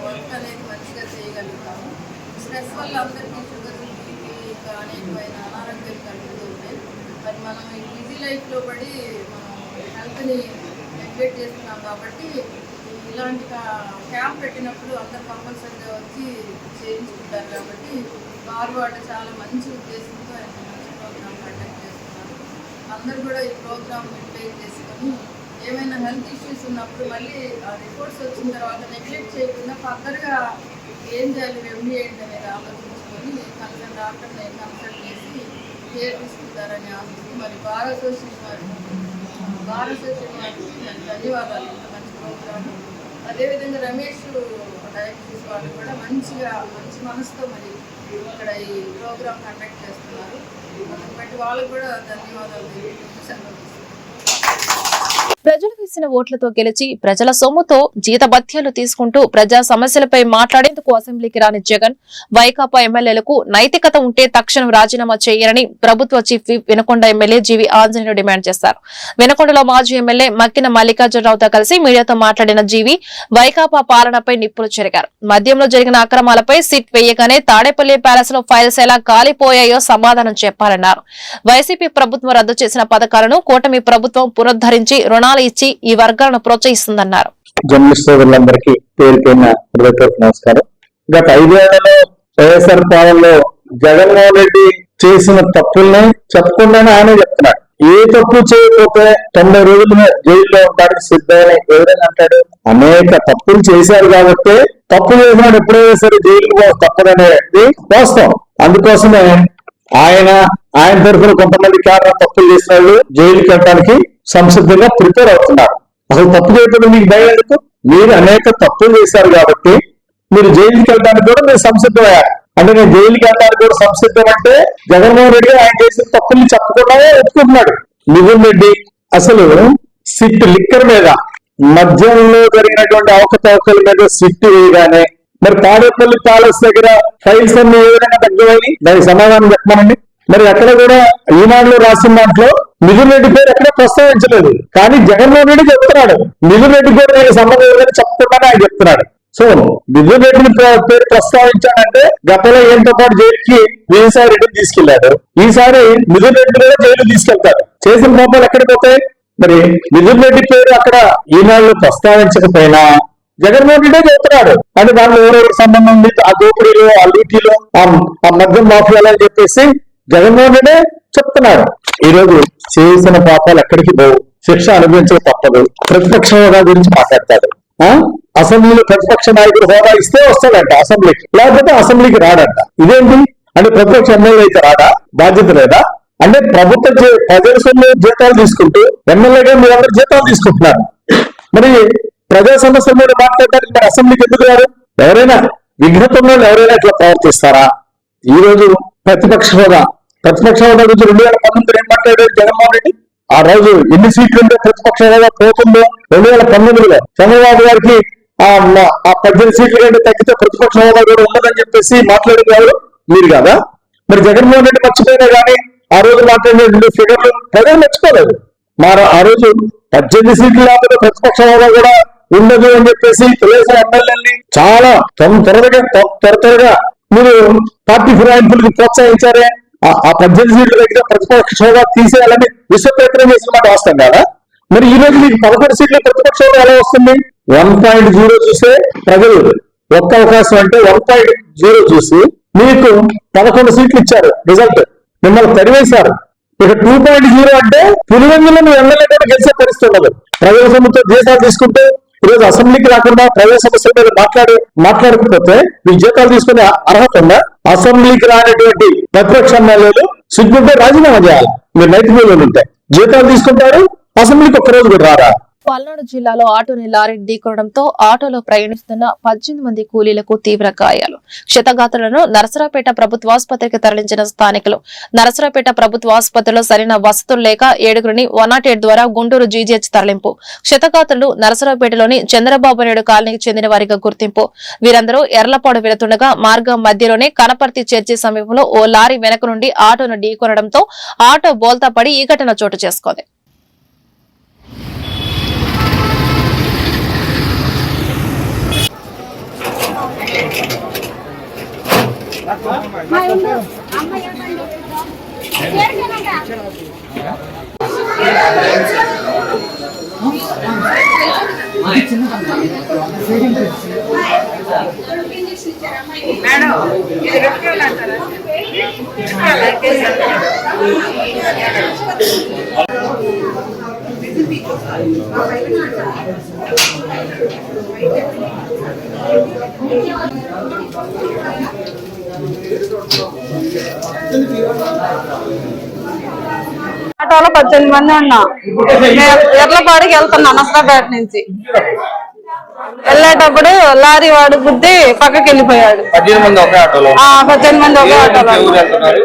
వర్క్ అనేది మంచిగా చేయగలుగుతాము. స్ట్రెస్ వల్ల అందరికీ షుగర్, బీపీ, ఇంకా అనేకమైన అనారోగ్యాలు కలుగుతూ ఉంటాయి. మరి మనం ఈ బిజీ లైఫ్లో పడి మనం హెల్త్ని నెగ్లెక్ట్ చేస్తున్నాం కాబట్టి ఇలాంటి క్యాంప్ పెట్టినప్పుడు అందరు కంపల్సరీగా వచ్చి చేయించుకుంటారు. కాబట్టి బార్ వాళ్ళు చాలా మంచి ఉద్దేశంతో మంచి ప్రోగ్రామ్ కండక్ట్ చేస్తున్నారు. అందరూ కూడా ఈ ప్రోగ్రామ్ యూటిలైజ్ చేసుకొని ఏమైనా హెల్త్ ఇష్యూస్ ఉన్నప్పుడు మళ్ళీ ఆ రిపోర్ట్స్ వచ్చిన తర్వాత నెగ్లెక్ట్ చేయకుండా ఫర్దర్గా ఏం చేయాలి, రెమెడీ ఏంటి అనేది ఆలోచించుకొని కన్సల్ట్ డాక్టర్ని కన్సల్ట్ చేసి కేర్ తీసుకుంటారని ఆశిస్తూ మరి బార్ అసోసియేషన్ వారికి ధన్యవాదాలు. ఇంత మంచి ప్రోగ్రామ్. అదేవిధంగా రమేష్ డయాగ్నోసిస్ వాళ్ళు కూడా మంచి మనసుతో మరి ఇక్కడ ఈ ప్రోగ్రామ్ కండక్ట్ చేస్తున్నారు. బట్టి వాళ్ళకు కూడా ధన్యవాదాలు. ప్రజలు వేసిన ఓట్లతో గెలిచి ప్రజల సొమ్ముతో జీతభత్యాలు తీసుకుంటూ ప్రజా సమస్యలపై మాట్లాడేందుకు అసెంబ్లీకి రాని జగన్, వైకాపా ఎమ్మెల్యేలకు నైతికత ఉంటే తక్షణం రాజీనామా చేయాలని ప్రభుత్వ చీఫ్ విప్ వినకొండ ఎమ్మెల్యే జీవి ఆంజనేయులు డిమాండ్ చేశారు. వినకొండలో మాజీ ఎమ్మెల్యే మక్కిన మల్లికార్జునరావుతో కలిసి మీడియాతో మాట్లాడిన జీవి వైకాపా పాలనపై నిప్పులు చెరిగారు. మద్యంలో జరిగిన అక్రమాలపై సిట్ వేయగానే తాడేపల్లి ప్యాలెస్ లో ఫైల్స్ ఎలా కాలిపోయాయో సమాధానం చెప్పాలన్నారు. వైసీపీ ప్రభుత్వం రద్దు చేసిన పథకాలను కూటమి ప్రభుత్వం పునరుద్ధరించి రుణాలు ఇచ్చి ఈ వర్గాలను ప్రోత్సహిస్తుందన్నారు. జర్నలిస్ట్ సోదరులందరికీ పేరు పేరున హృదయపూర్వక నమస్కారం. గత 5 ఏళ్లలో వైఎస్ఆర్ పాలనలో జగన్మోహన్ రెడ్డి చేసిన తప్పుల్ని చెప్పకుండానే ఆయనే చెప్తున్నాడు. ఏ తప్పు చేయకపోతే 90 రోజులు జైల్లో ఉండడానికి సిద్ధమని ఎవరైనా అంటాడు? అనేక తప్పులు చేశారు కాబట్టి తప్పు చేసినాడు ఎప్పుడైనా సరే జైలు తప్పదనేది వాస్తవం. అందుకోసమే ఆయన తరఫున కొంతమంది కేరళ తప్పులు చేసిన వాళ్ళు జైలుకి వెళ్ళడానికి సంసిద్ధంగా ప్రిపేర్ అవుతున్నారు. అసలు తప్పు చేయకుండా మీకు భయం ఎందుకు? మీరు అనేక తప్పులు చేశారు కాబట్టి మీరు జైలుకి వెళ్ళడానికి కూడా మీరు సంసిద్ధమయ్యారు. అంటే నేను జైలుకి వెళ్ళడానికి కూడా సంసిద్ధం అంటే జగన్మోహన్ రెడ్డి ఆయన చేసిన తప్పుల్ని చెప్పకుండానే ఒప్పుకుంటున్నాడు. మిథున్ రెడ్డి అసలు సిట్ లిక్కర్ మీద, మద్యంలో జరిగినటువంటి అవకతవకల మీద సిట్ వేయగానే మరి తాడేపల్లి ప్యాలెస్ దగ్గర ఫైల్స్ అన్ని ఏ విధంగా తగ్గిపోయి దానికి సమాధానం చెప్పమనండి. మరి ఎక్కడ కూడా ఈనాడులో రాసిన దాంట్లో మిథున్ రెడ్డి పేరు ఎక్కడ ప్రస్తావించలేదు. కానీ జగన్మోహన్ రెడ్డి చెప్తున్నాడు మిథున్ రెడ్డి పేరు నేను సంబంధం లేదని తప్పుతుందని ఆయన చెప్తున్నాడు. సో మిథున్ రెడ్డిని పేరు ప్రస్తావించాడంటే గతంలో ఏంతో పాటు జైలుకి విజయసాయి రెడ్డిని తీసుకెళ్లాడు. ఈసారి మిథున్ రెడ్డి కూడా జైలు తీసుకెళ్తాడు. చేసిన పాపాలు ఎక్కడికి పోతాయి? మరి మిథున్ రెడ్డి పేరు అక్కడ ఈనాళ్ళు ప్రస్తావించకపోయినా జగన్మోహన్ రెడ్డి చెబుతున్నాడు. అంటే దానిలో ఎవరెవరికి సంబంధం ఉంది, ఆ దోపిడీలో, ఆ లూటీలో, ఆ మద్యం మాఫియాలో అని చెప్పేసి జగన్మోహన్ రెడ్డి చెప్తున్నాడు. ఈ రోజు చేసిన పాపాలు ఎక్కడికి పోవు, శిక్ష అనుభవించక తప్పదు. ప్రతిపక్ష హోదా గురించి మాట్లాడతాడు. అసెంబ్లీలో ప్రతిపక్ష నాయకుడు హోదా ఇస్తే వస్తాడంట అసెంబ్లీకి, లేకపోతే అసెంబ్లీకి రాడంట. ఇదేంటి అంటే ప్రతిపక్ష ఎమ్మెల్యే అయితే రాడా? బాధ్యత లేదా? అంటే ప్రభుత్వ ప్రజల సొమ్ము జీతాలు తీసుకుంటూ ఎమ్మెల్యేగా మీరందరూ జీతాలు తీసుకుంటున్నారు. మరి ప్రజా సమస్యల మీద మాట్లాడడానికి మరి అసెంబ్లీకి ఎందుకు రారు? ఎవరైనా విఘ్నత ఉన్న ఎవరైనా ఇట్లా ప్రవర్తిస్తారా? ఈ రోజు ప్రతిపక్ష హోదా గురించి 2019 ఏం మాట్లాడారు జగన్మోహన్ రెడ్డి? ఆ రోజు ఎన్ని సీట్లు ఉంటే ప్రతిపక్ష హోదా పోతుందో 2019లో చంద్రబాబు గారికి ఆ 18 సీట్ల కంటే తగ్గితే ప్రతిపక్ష హోదా కూడా ఉండదని చెప్పేసి మాట్లాడింది ఎవరు? మీరు కదా. మరి జగన్మోహన్ రెడ్డి మర్చిపోయినా కానీ ఆ రోజు మాట్లాడిన 2 ఫిగర్లు ప్రజలు మర్చిపోలేదు. ఆ రోజు 18 సీట్లు లేకపోతే ప్రతిపక్ష హోదా కూడా ఉండదు అని చెప్పేసి తెలుగుదేశం ఎమ్మెల్యేని చాలా త్వరగా మీరు పార్టీ ఫిరాయింపులకు ప్రోత్సహించారే. ఆ 18 సీట్ల దగ్గర ప్రతిపక్ష హోదా తీసేయాలని విశ్వ ప్రయత్నం చేసిన మాట వాస్తవం కదా. మరి ఈ రోజు మీకు 11 సీట్ల ప్రతిపక్ష హోదా ఎలా వస్తుంది? 1.0 చూసే ప్రజలు ఒక్క అవకాశం అంటే 1.0 చూసి మీకు 11 సీట్లు ఇచ్చారు. రిజల్ట్ మిమ్మల్ని తరివేశారు. ఇక 2.0 అంటే పులివెందులో నువ్వు ఎమ్మెల్యే కూడా గెలిచే పరిస్థితి ఉండదు. ప్రజల సొమ్ముతో జీతాలు తీసుకుంటే ఈరోజు అసెంబ్లీకి రాకుండా ప్రజా సమస్యల మీద మాట్లాడకపోతే మీకు జీతాలు తీసుకునే అర్హత ఉందా? అసెంబ్లీకి రానటువంటి ప్రతిపక్ష ఎమ్మెల్యేలు సిగ్గుంటే రాజీనామా చేయాలి. మీరు నైతిక ఉంటాయి, జీతాలు తీసుకుంటారు, అసెంబ్లీకి ఒక్కరోజు కూడా రారా? పల్నాడు జిల్లాలో ఆటోని లారీ ఢీకొనడంతో ఆటోలో ప్రయాణిస్తున్న 18 మంది కూలీలకు తీవ్ర గాయాలు. క్షతగాత్రులను నరసరావుపేట ప్రభుత్వాసుపత్రికి తరలించిన స్థానికులు. నరసరావుపేట ప్రభుత్వాసుపత్రిలో సరైన వసతులు లేక 7గురిని 108 ద్వారా గుంటూరు జీజీహెచ్ తరలింపు. క్షతగాత్రులు నరసరావుపేటలోని చంద్రబాబు నాయుడు కాలనీకి చెందిన వారిగా గుర్తింపు. వీరందరూ ఎర్లపాడు వెళుతుండగా మార్గం మధ్యలోనే కనపర్తి చర్చి సమీపంలో ఓ లారీ వెనక నుండి ఆటోను ఢీకొనడంతో ఆటో బోల్తా పడి ఈ ఘటన చోటు చేసుకుంది. ఆటోలో 18 మంది ఉన్నాం. ఎర్లపాడికి వెళ్తున్నా నసరాపేట నుంచి. వెళ్ళేటప్పుడు లారీ వాడు గుద్ది పక్కకి వెళ్ళిపోయాడు. 18 మంది ఒకే ఆటోలో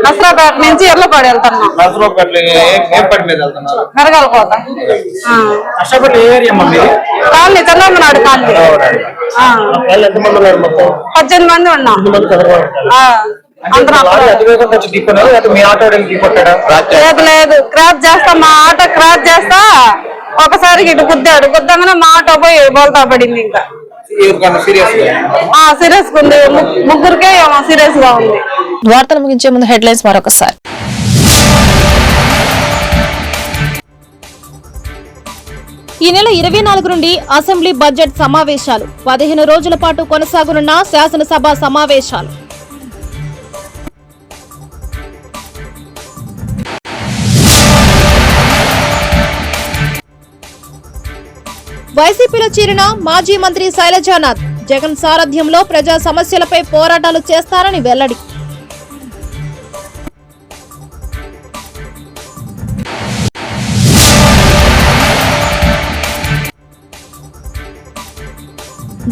నసరాపేట నుంచి ఎర్లపాడు వెళ్తున్నాం. మెరగలకోట కాలనీ చంద్రబాబు కాలనీ. 18 మంది ఉన్నాం. లేదు క్రాస్ చేస్తా, మా ఆటో క్రాస్ చేస్తా ఒకసారి ఇటు గుద్దాడు. గుద్దాగానే మా ఆటో పోయి బోల్తా పడింది. ఇంకా సీరియస్ గా ఉంది, ముగ్గురికే సీరియస్ గా ఉంది. వార్తలు ముగించే ముందు హెడ్లైన్స్ మరొకసారి. ఈ నెల 24 నుండి అసెంబ్లీ బడ్జెట్ సమావేశాలు. 15 రోజుల పాటు కొనసాగనున్న శాసనసభ సమావేశాలు. వైసీపీలో చేరిన మాజీ మంత్రి శైలజానాథ్ జగన్ సారథ్యంలో ప్రజా సమస్యలపై పోరాటాలు చేస్తారని వెల్లడి.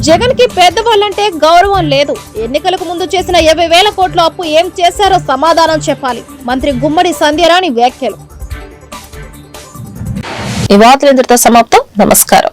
జగన్ కి పెద్దవాళ్లంటే గౌరవం లేదు. ఎన్నికలకు ముందు చేసిన 50,000 కోట్ల అప్పు ఏం చేశారో సమాధానం చెప్పాలి. మంత్రి గుమ్మడి సంధ్యారాణి వ్యాఖ్యలు. ఈ వార్తలు ఇంతటితో సమాప్తం. నమస్కారం.